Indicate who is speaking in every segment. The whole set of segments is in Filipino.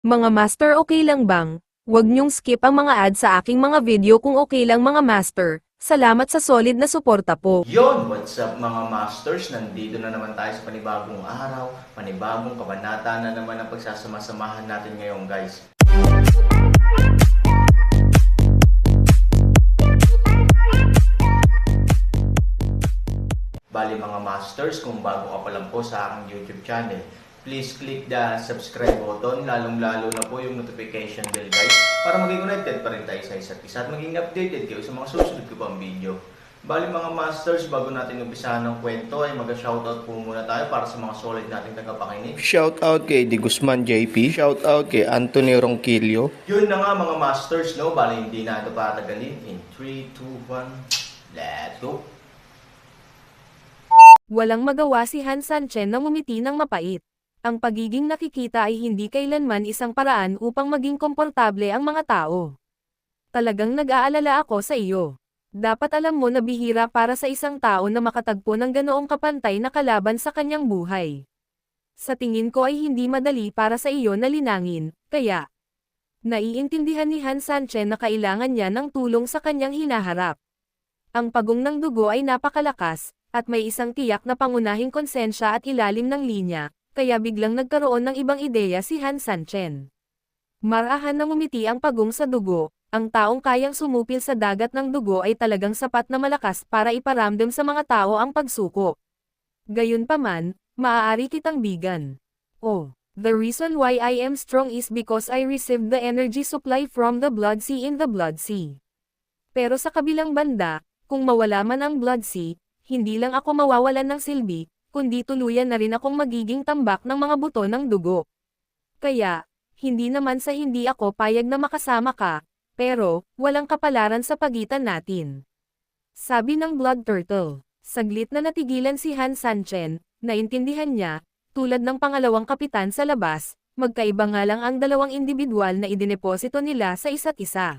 Speaker 1: Mga master, okay lang bang? Huwag niyong skip ang mga ad sa aking mga video kung okay lang mga master. Salamat sa solid na suporta po.
Speaker 2: Yon, what's up mga masters? Nandito na naman tayo sa panibagong araw, panibagong kabanata na naman ang pagsasama-samahan natin ngayon guys. Bali mga masters, kung bago ka pa lang po sa aking YouTube channel, please click the subscribe button, lalong-lalo na po yung notification bell guys, para maging connected pa rin tayo sa isa't isa at maging updated kayo sa mga susunod ko pang video. Bali mga masters, bago natin umpisahan ng kwento ay mag-shoutout po muna tayo para sa mga solid nating tagapakinig.
Speaker 3: Shoutout kay Di Guzman JP. Shoutout kay Anthony Ronquillo.
Speaker 2: Yun na nga mga masters, no? Bali hindi na ito patagalin. In 3, 2, 1, let's go!
Speaker 1: Walang magawa si Han Sanchen na ngumiti ng mapait. Ang pagiging nakikita ay hindi kailanman isang paraan upang maging komportable ang mga tao. Talagang nag-aalala ako sa iyo. Dapat alam mo na bihira para sa isang tao na makatagpo ng ganoong kapantay na kalaban sa kanyang buhay. Sa tingin ko ay hindi madali para sa iyo na linangin, kaya naiintindihan ni Han Sanchen na kailangan niya ng tulong sa kanyang hinaharap. Ang pagong ng dugo ay napakalakas, at may isang tiyak na pangunahing konsensya at ilalim ng linya, kaya biglang nagkaroon ng ibang ideya si Han Sanchen. Marahan na ngumiti ang pagong sa dugo. Ang taong kayang sumupil sa dagat ng dugo ay talagang sapat na malakas para iparamdam sa mga tao ang pagsuko. Gayunpaman, maaari kitang bigan. Oh, the reason why I am strong is because I received the energy supply from the Blood Sea in the Blood Sea. Pero sa kabilang banda, kung mawala man ang Blood Sea, hindi lang ako mawawalan ng silbi, kundi tuluyan na rin akong magiging tambak ng mga buto ng dugo. Kaya, hindi naman sa hindi ako payag na makasama ka, pero, walang kapalaran sa pagitan natin. Sabi ng Blood Turtle. Saglit na natigilan si Han Sanchen, naintindihan niya, tulad ng pangalawang kapitan sa labas, magkaiba nga lang ang dalawang individual na idineposito nila sa isa't isa.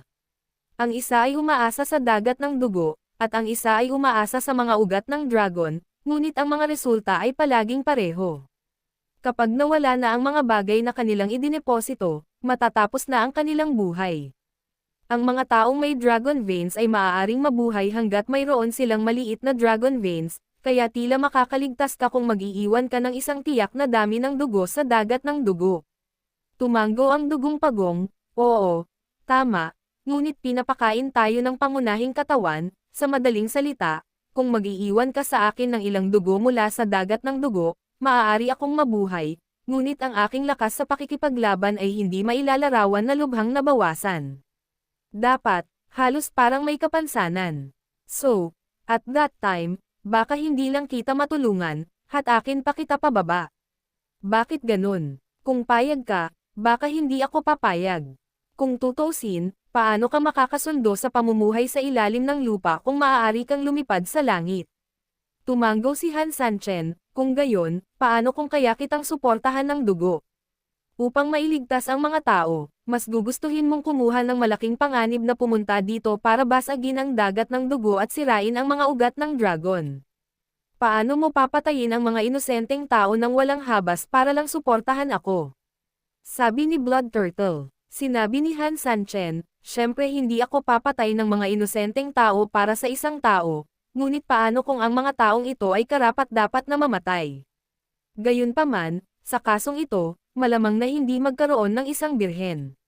Speaker 1: Ang isa ay umaasa sa dagat ng dugo, at ang isa ay umaasa sa mga ugat ng dragon, ngunit ang mga resulta ay palaging pareho. Kapag nawala na ang mga bagay na kanilang idineposito, matatapos na ang kanilang buhay. Ang mga taong may dragon veins ay maaaring mabuhay hanggat mayroon silang maliit na dragon veins, kaya tila makakaligtas ka kung mag-iiwan ka ng isang tiyak na dami ng dugo sa dagat ng dugo. Tumango ang dugong pagong, oo, tama, ngunit pinapakain tayo ng pangunahing katawan, sa madaling salita, kung mag-iiwan ka sa akin ng ilang dugo mula sa dagat ng dugo, maaari akong mabuhay, ngunit ang aking lakas sa pakikipaglaban ay hindi mailalarawan na lubhang nabawasan. Dapat, halos parang may kapansanan. So, at that time, baka hindi lang kita matulungan, hatakin pa kita pababa. Bakit ganun? Kung payag ka, baka hindi ako papayag. Kung tutusin, paano ka makakasundo sa pamumuhay sa ilalim ng lupa kung maaari kang lumipad sa langit? Tumango si Han Sanchen, kung gayon, paano kung kaya kitang suportahan ng dugo? Upang mailigtas ang mga tao, mas gugustuhin mong kumuha ng malaking panganib na pumunta dito para basagin ang dagat ng dugo at sirain ang mga ugat ng dragon. Paano mo papatayin ang mga inosenteng tao nang walang habas para lang suportahan ako? Sabi ni Blood Turtle. Sinabi ni Han Sanchen, syempre hindi ako papatay ng mga inosenteng tao para sa isang tao, ngunit paano kung ang mga taong ito ay karapat-dapat na mamatay? Gayunpaman, sa kasong ito, malamang na hindi magkaroon ng isang birhen.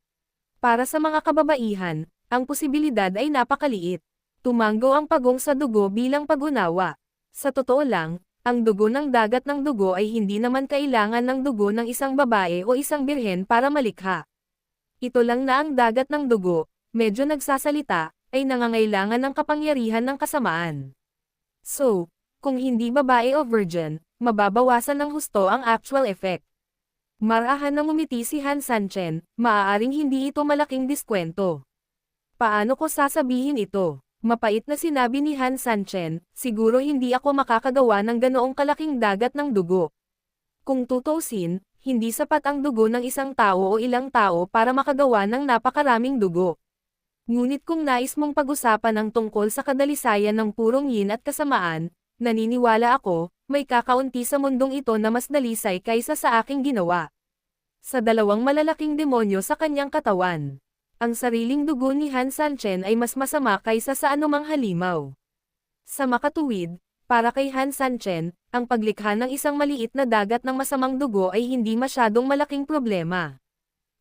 Speaker 1: Para sa mga kababaihan, ang posibilidad ay napakaliit. Tumango ang pagong sa dugo bilang pag-unawa. Sa totoo lang, ang dugo ng dagat ng dugo ay hindi naman kailangan ng dugo ng isang babae o isang birhen para malikha. Ito lang na ang dagat ng dugo, medyo nagsasalita, ay nangangailangan ng kapangyarihan ng kasamaan. So, kung hindi babae o virgin, mababawasan ng husto ang actual effect. Marahan na ngumiti si Han Sanchen, maaaring hindi ito malaking diskwento. Paano ko sasabihin ito? Mapait na sinabi ni Han Sanchen, siguro hindi ako makakagawa ng ganoong kalaking dagat ng dugo. Kung tutusin, hindi sapat ang dugo ng isang tao o ilang tao para makagawa ng napakaraming dugo. Ngunit kung nais mong pag-usapan ang tungkol sa kadalisayan ng purong yin at kasamaan, naniniwala ako, may kakaunti sa mundong ito na mas dalisay kaysa sa aking ginawa. sa dalawang malalaking demonyo sa kanyang katawan. Ang sariling dugo ni Han Sanchen ay mas masama kaysa sa anumang halimaw. Sa makatuwid, para kay Han Sanchen, ang paglikha ng isang maliit na dagat ng masamang dugo ay hindi masyadong malaking problema.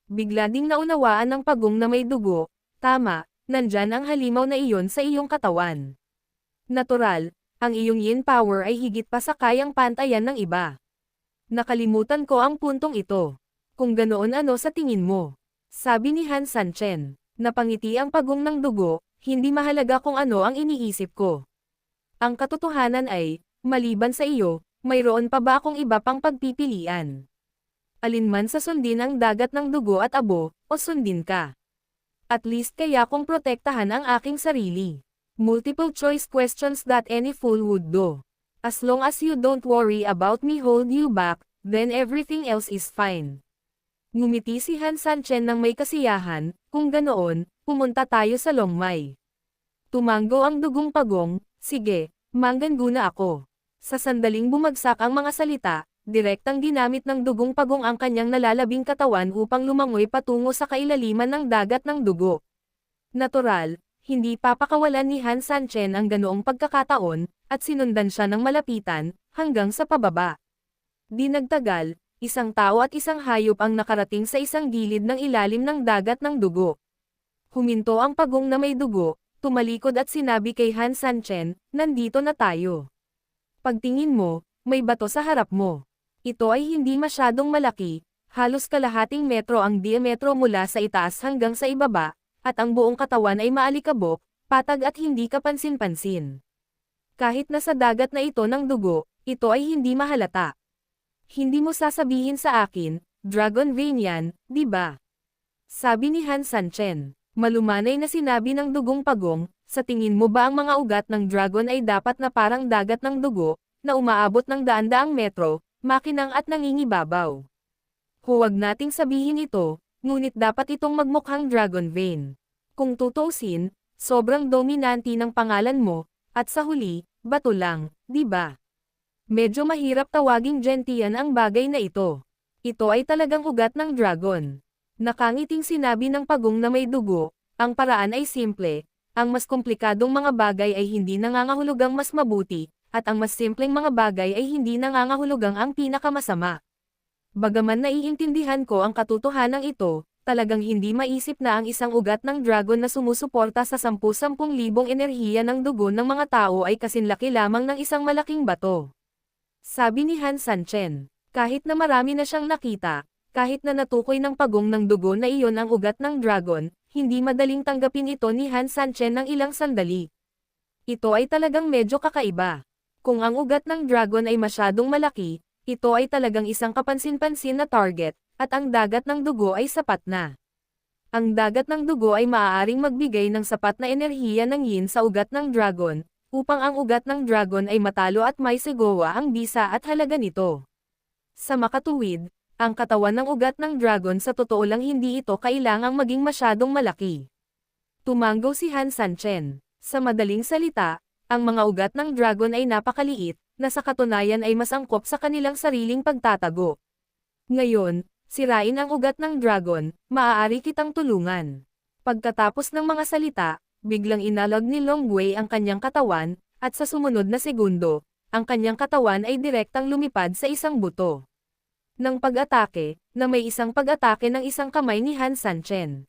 Speaker 1: Bigla ding naunawaan ng pagong na may dugo, tama, nandyan ang halimaw na iyon sa iyong katawan. Natural, ang iyong yin power ay higit pa sa kayang pantayan ng iba. Nakalimutan ko ang puntong ito. Kung ganoon ano sa tingin mo? Sabi ni Han Sanchen. Napangiti ang pagong ng dugo, hindi mahalaga kung ano ang iniisip ko. Ang katotohanan ay, maliban sa iyo, mayroon pa ba akong iba pang pagpipilian? Alinman sa sundin ang dagat ng dugo at abo, o sundin ka. At least kaya kong protektahan ang aking sarili. Multiple choice questions that any fool would do. As long as you don't worry about me hold you back, then everything else is fine. Ngumiti si Han Sanchen ng may kasiyahan, kung ganoon, pumunta tayo sa Longmai. Tumango ang dugong pagong, sige, manggana ako. Sa sandaling bumagsak ang mga salita, direktang ginamit ng dugong pagong ang kanyang nalalabing katawan upang lumangoy patungo sa kailaliman ng dagat ng dugo. Natural, hindi papakawalan ni Han Sanchen ang ganoong pagkakataon, at sinundan siya ng malapitan, hanggang sa pababa. Di nagtagal, isang tao at isang hayop ang nakarating sa isang gilid ng ilalim ng dagat ng dugo. Huminto ang pagong na may dugo, tumalikod at sinabi kay Han Sanchen, nandito na tayo. Pagtingin mo, may bato sa harap mo. Ito ay hindi masyadong malaki, halos kalahating metro ang diametro mula sa itaas hanggang sa ibaba, at ang buong katawan ay maalikabok, patag at hindi kapansin-pansin. Kahit nasa dagat na ito ng dugo, ito ay hindi mahalata. Hindi mo sasabihin sa akin, Dragon Vein yan, di ba? Sabi ni Han Sanchen. Malumanay na sinabi ng dugong pagong, sa tingin mo ba ang mga ugat ng dragon ay dapat na parang dagat ng dugo, na umaabot ng daan-daang metro, makinang at nangingibabaw? Huwag nating sabihin ito, ngunit dapat itong magmukhang Dragon Vein. Kung tutuusin, sobrang dominante ng pangalan mo, at sa huli, bato lang, di ba? Medyo mahirap tawaging gentian ang bagay na ito. Ito ay talagang ugat ng dragon. Nakangiting sinabi ng pagong na may dugo, ang paraan ay simple, ang mas komplikadong mga bagay ay hindi nangangahulugang mas mabuti, at ang mas simpleng mga bagay ay hindi nangangahulugang ang pinakamasama. Bagaman naiintindihan ko ang katotohanan ito, talagang hindi maisip na ang isang ugat ng dragon na sumusuporta sa 10,000 enerhiya ng dugo ng mga tao ay kasinlaki lamang ng isang malaking bato. Sabi ni Han Sanchen, kahit na marami na siyang nakita, kahit na natukoy ng pagong ng dugo na iyon ang ugat ng dragon, hindi madaling tanggapin ito ni Han Sanchen ng ilang sandali. Ito ay talagang medyo kakaiba. Kung ang ugat ng dragon ay masyadong malaki, ito ay talagang isang kapansin-pansin na target, at ang dagat ng dugo ay sapat na. Ang dagat ng dugo ay maaaring magbigay ng sapat na enerhiya ng yin sa ugat ng dragon, upang ang ugat ng dragon ay matalo at may sigawa ang bisa at halaga nito. Sa makatuwid, ang katawan ng ugat ng dragon sa totoo lang hindi ito kailangang maging masyadong malaki. Tumango si Han Sanchen. Sa madaling salita, ang mga ugat ng dragon ay napakaliit, na sa katunayan ay mas angkop sa kanilang sariling pagtatago. Ngayon, sirain ang ugat ng dragon, maaari kitang tulungan. Pagkatapos ng mga salita, biglang inalog ni Long Wei ang kanyang katawan, at sa sumunod na segundo, ang kanyang katawan ay direktang lumipad sa isang buto. Nang pag-atake, na may isang pag-atake ng isang kamay ni Han Sanchen.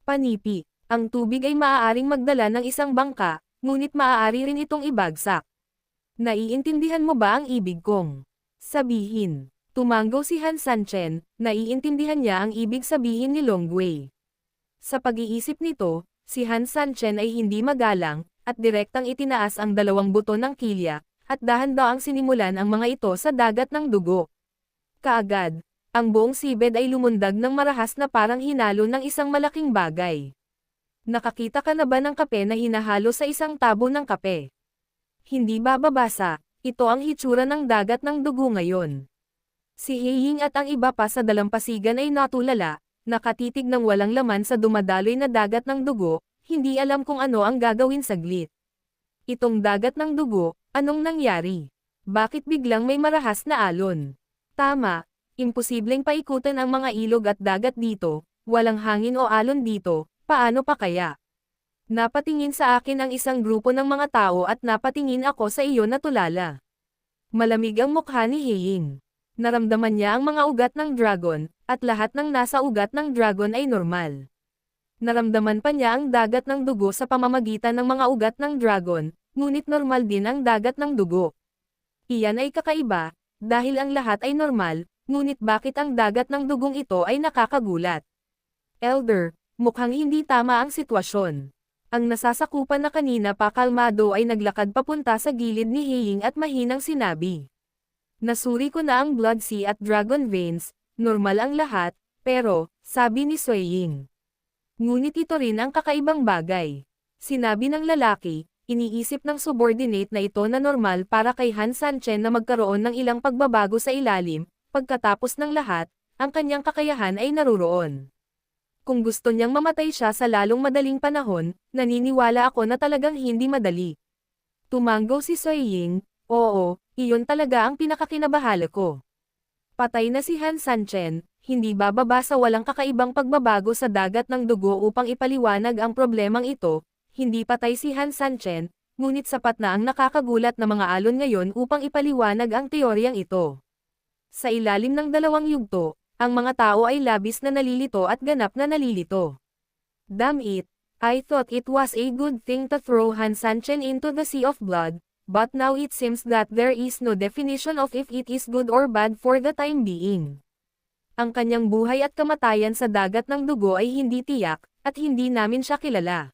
Speaker 1: Panipi, ang tubig ay maaaring magdala ng isang bangka, ngunit maaari rin itong ibagsak. Naiintindihan mo ba ang ibig kong sabihin? Tumango si Han Sanchen, naiintindihan niya ang ibig sabihin ni Long Wei. Sa pag-iisip nito, si Han Sanchen ay hindi magalang, at direktang itinaas ang dalawang buto ng kilya, at dahan-daang sinimulan ang mga ito sa dagat ng dugo. Kaagad, ang buong sibed ay lumundag ng marahas na parang hinalo ng isang malaking bagay. Nakakita ka na ba ng kape na hinahalo sa isang tabo ng kape? Hindi ba babasa, ito ang hitsura ng dagat ng dugo ngayon. Si Heiying at ang iba pa sa dalampasigan ay natulala, nakatitig ng walang laman sa dumadaloy na dagat ng dugo, hindi alam kung ano ang gagawin saglit. Itong dagat ng dugo, anong nangyari? Bakit biglang may marahas na alon? Tama, Imposibleng paikutan ang mga ilog at dagat dito, walang hangin o alon dito, paano pa kaya? Napatingin sa akin ang isang grupo ng mga tao at napatingin ako sa iyo na tulala. Malamig ang mukha ni Heying. Naramdaman niya ang mga ugat ng dragon, at lahat ng nasa ugat ng dragon ay normal. Naramdaman pa niya ang dagat ng dugo sa pamamagitan ng mga ugat ng dragon, ngunit normal din ang dagat ng dugo. Iyan ay kakaiba, dahil ang lahat ay normal, ngunit bakit ang dagat ng dugong ito ay nakakagulat? Elder, mukhang hindi tama ang sitwasyon. Ang nasasakupan na kanina pa kalmado ay naglakad papunta sa gilid ni Heying at mahinang sinabi. Nasuri ko na ang Blood Sea at Dragon Veins, normal ang lahat, pero, sabi ni Suiying. Ngunit ito rin ang kakaibang bagay. Sinabi ng lalaki, iniisip ng subordinate na ito na normal para kay Han Sanchen na magkaroon ng ilang pagbabago sa ilalim, pagkatapos ng lahat, ang kanyang kakayahan ay naruroon. Kung gusto niyang mamatay siya sa lalong madaling panahon, naniniwala ako na talagang hindi madali. Tumango si Suiying, oo, iyon talaga ang pinakakinabahala ko. Patay na si Han Sanchen, hindi bababa sa walang kakaibang pagbabago sa dagat ng dugo upang ipaliwanag ang problemang ito, hindi patay si Han Sanchen, ngunit sapat na ang nakakagulat na mga alon ngayon upang ipaliwanag ang teoryang ito. Sa ilalim ng dalawang yugto, ang mga tao ay labis na nalilito at ganap na nalilito. Damn it, I thought it was a good thing to throw Han Sanchen into the Sea of Blood, but now it seems that there is no definition of if it is good or bad for the time being. Ang kanyang buhay at kamatayan sa dagat ng dugo ay hindi tiyak, at hindi namin siya kilala.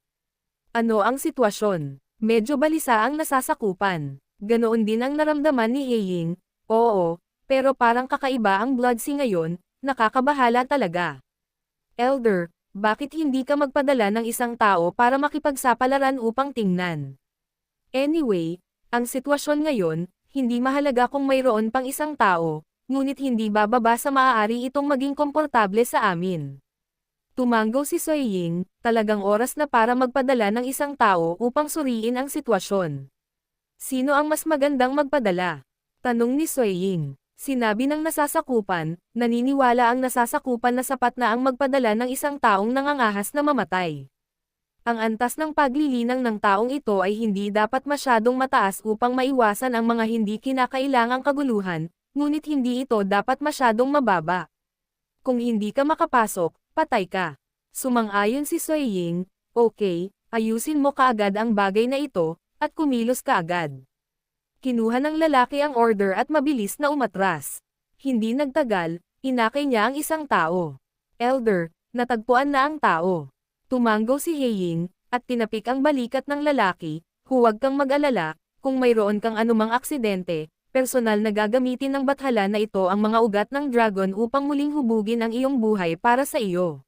Speaker 1: Ano ang sitwasyon? Medyo balisa ang nasasakupan. Ganoon din ang naramdaman ni Heying. Oo, pero parang kakaiba ang Blood Sea ngayon, nakakabahala talaga. Elder, bakit hindi ka magpadala ng isang tao para makipagsapalaran upang tingnan? Anyway, ang sitwasyon ngayon, hindi mahalaga kung mayroon pang isang tao, ngunit hindi bababa sa maaari itong maging komportable sa amin. Tumango si Suiying, talagang oras na para magpadala ng isang tao upang suriin ang sitwasyon. Sino ang mas magandang magpadala? Tanong ni Suiying. Sinabi ng nasasakupan, naniniwala ang nasasakupan na sapat na ang magpadala ng isang taong nangangahas na mamatay. Ang antas ng paglilinang ng taong ito ay hindi dapat masyadong mataas upang maiwasan ang mga hindi kinakailangang kaguluhan, ngunit hindi ito dapat masyadong mababa. Kung hindi ka makapasok, patay ka. Sumang-ayon si Suiying, okay, ayusin mo kaagad ang bagay na ito, at kumilos kaagad. Kinuha ng lalaki ang order at mabilis na umatras. Hindi nagtagal, inakay niya ang isang tao. Elder, natagpuan na ang tao. Tumango si Heying, at tinapik ang balikat ng lalaki, huwag kang mag-alala, kung mayroon kang anumang aksidente, personal na gagamitin ng bathala na ito ang mga ugat ng dragon upang muling hubugin ang iyong buhay para sa iyo.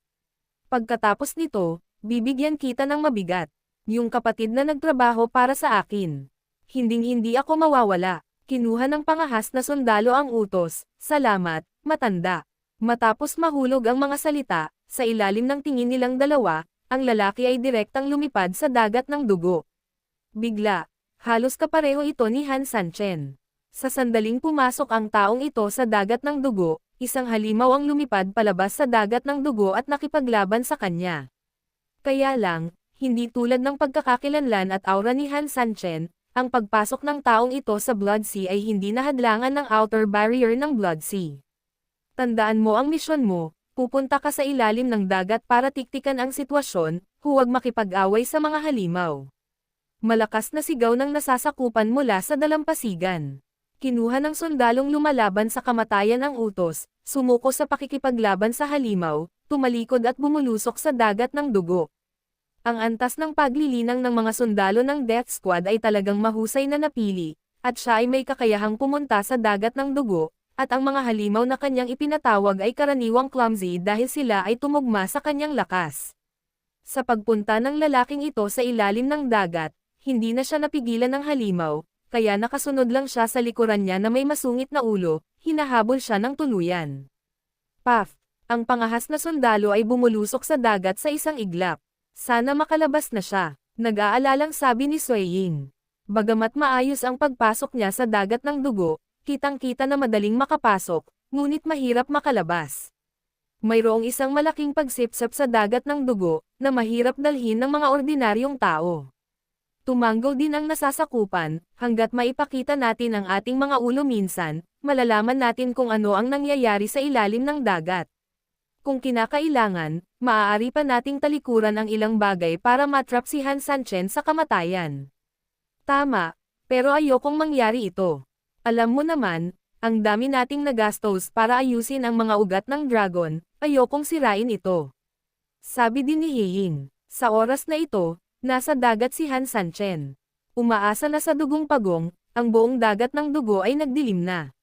Speaker 1: Pagkatapos nito, bibigyan kita ng mabigat. Yung kapatid na nagtrabaho para sa akin. Hinding-hindi ako mawawala. Kinuha ng pangahas na sundalo ang utos, salamat, matanda. Matapos mahulog ang mga salita, sa ilalim ng tingin nilang dalawa, ang lalaki ay direktang lumipad sa dagat ng dugo. Bigla, halos kapareho ito ni Han Sanchen. Sa sandaling pumasok ang taong ito sa dagat ng dugo, isang halimaw ang lumipad palabas sa dagat ng dugo at nakipaglaban sa kanya. Kaya lang, hindi tulad ng pagkakakilanlan at aura ni Han Sanchen, ang pagpasok ng taong ito sa Blood Sea ay hindi nahadlangan ng outer barrier ng Blood Sea. Tandaan mo ang misyon mo, pupunta ka sa ilalim ng dagat para tiktikan ang sitwasyon, huwag makipag-away sa mga halimaw. Malakas na sigaw ng nasasakupan mula sa dalampasigan. Kinuha ng sundalong lumalaban sa kamatayan ang utos, sumuko sa pakikipaglaban sa halimaw, tumalikod at bumulusok sa dagat ng dugo. Ang antas ng paglilinang ng mga sundalo ng Death Squad ay talagang mahusay na napili, at siya ay may kakayahang pumunta sa dagat ng dugo, at ang mga halimaw na kanyang ipinatawag ay karaniwang clumsy dahil sila ay tumugma sa kanyang lakas. Sa pagpunta ng lalaking ito sa ilalim ng dagat, hindi na siya napigilan ng halimaw, kaya nakasunod lang siya sa likuran niya na may masungit na ulo, hinahabol siya ng tuluyan. Paf! Ang pangahas na sundalo ay bumulusok sa dagat sa isang iglap. Sana makalabas na siya, nag-aalalang sabi ni Suiying. Bagamat maayos ang pagpasok niya sa dagat ng dugo, kitang-kita na madaling makapasok, ngunit mahirap makalabas. Mayroong isang malaking pagsipsap sa dagat ng dugo, na mahirap dalhin ng mga ordinaryong tao. Tumanggol din ang nasasakupan, hanggat maipakita natin ang ating mga ulo minsan, malalaman natin kung ano ang nangyayari sa ilalim ng dagat. Kung kinakailangan, maaari pa nating talikuran ang ilang bagay para matrap si Han Sanchen sa kamatayan. Tama, pero ayokong mangyari ito. Alam mo naman, ang dami nating nagastos para ayusin ang mga ugat ng dragon, ayokong sirain ito. Sabi din ni Heying, sa oras na ito, nasa dagat si Han Sanchen. Umaasa na sa dugong pagong, ang buong dagat ng dugo ay nagdilim na.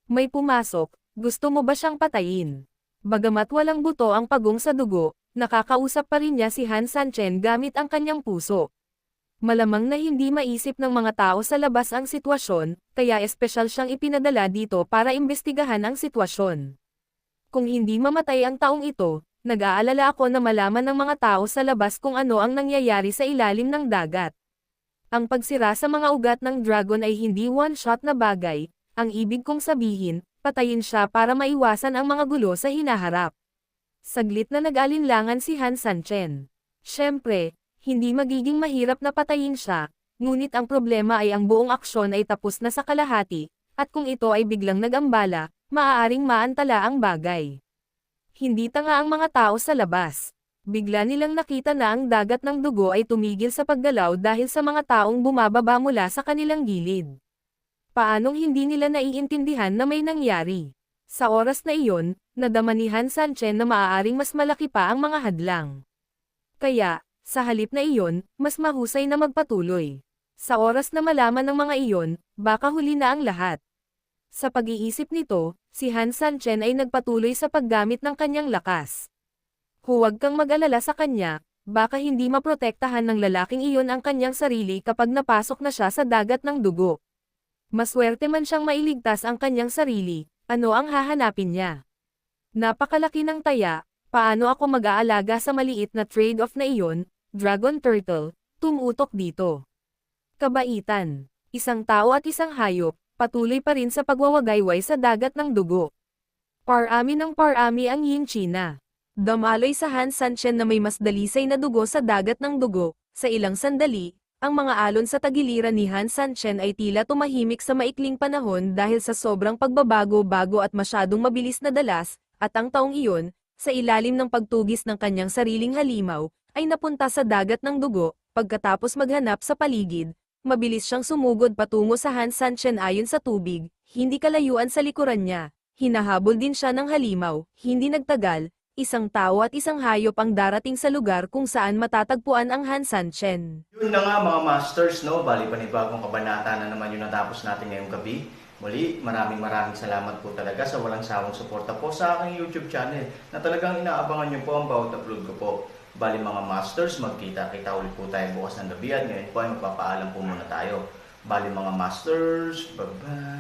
Speaker 1: May pumasok, gusto mo ba siyang patayin? Bagamat walang buto ang pagong sa dugo, nakakausap pa rin niya si Han Sanchen gamit ang kanyang puso. Malamang na hindi maisip ng mga tao sa labas ang sitwasyon, kaya espesyal siyang ipinadala dito para imbestigahan ang sitwasyon. Kung hindi mamatay ang taong ito, nag-aalala ako na malaman ng mga tao sa labas kung ano ang nangyayari sa ilalim ng dagat. Ang pagsira sa mga ugat ng dragon ay hindi one-shot na bagay, ang ibig kong sabihin, patayin siya para maiwasan ang mga gulo sa hinaharap. Saglit na nag-alinlangan si Han Sanchen. Siyempre, hindi magiging mahirap na patayin siya, ngunit ang problema ay ang buong aksyon ay tapos na sa kalahati, at kung ito ay biglang nag-ambala, maaaring maantala ang bagay. Hindi tanga ang mga tao sa labas. Bigla nilang nakita na ang dagat ng dugo ay tumigil sa paggalaw dahil sa mga taong bumababa mula sa kanilang gilid. Paanong hindi nila naiintindihan na may nangyari? Sa oras na iyon, nadama ni Han Sanchen na maaaring mas malaki pa ang mga hadlang. Kaya, sa halip na iyon, mas mahusay na magpatuloy. Sa oras na malaman ng mga iyon, baka huli na ang lahat. Sa pag-iisip nito, si Han Sanchen ay nagpatuloy sa paggamit ng kanyang lakas. Huwag kang mag-alala sa kanya, baka hindi maprotektahan ng lalaking iyon ang kanyang sarili kapag napasok na siya sa dagat ng dugo. Maswerte man siyang mailigtas ang kanyang sarili, ano ang hahanapin niya? Napakalaki ng taya, paano ako mag-aalaga sa maliit na trade-off na iyon, Dragon Turtle, tumutok dito. Kabaitan, isang tao at isang hayop, patuloy pa rin sa pagwawagayway sa dagat ng dugo. Parami ng parami ang Yin China. Damaloy sa Han Sanchen na may mas dalisay na dugo sa dagat ng dugo, sa ilang sandali, ang mga alon sa tagiliran ni Han Sanchen ay tila tumahimik sa maikling panahon dahil sa sobrang pagbabago-bago at masyadong mabilis na dalas, at ang taong iyon, sa ilalim ng pagtugis ng kanyang sariling halimaw, ay napunta sa dagat ng dugo, pagkatapos maghanap sa paligid, mabilis siyang sumugod patungo sa Han Sanchen ayon sa tubig, hindi kalayuan sa likuran niya, hinahabol din siya ng halimaw, hindi nagtagal, isang tao at isang hayop ang darating sa lugar kung saan matatagpuan ang Han Sanchen.
Speaker 2: Yun na nga mga masters, no? Bali panibagong kabanata na naman yung natapos natin ngayong gabi. Muli, maraming salamat po talaga sa walang sawang suporta po sa aking YouTube channel na talagang inaabangan nyo po ang bawat upload ko po. Bali mga masters, magkita-kita ulit po tayo bukas ng gabi at ngayon po ay magpapaalam po muna tayo. Bali mga masters, bye-bye!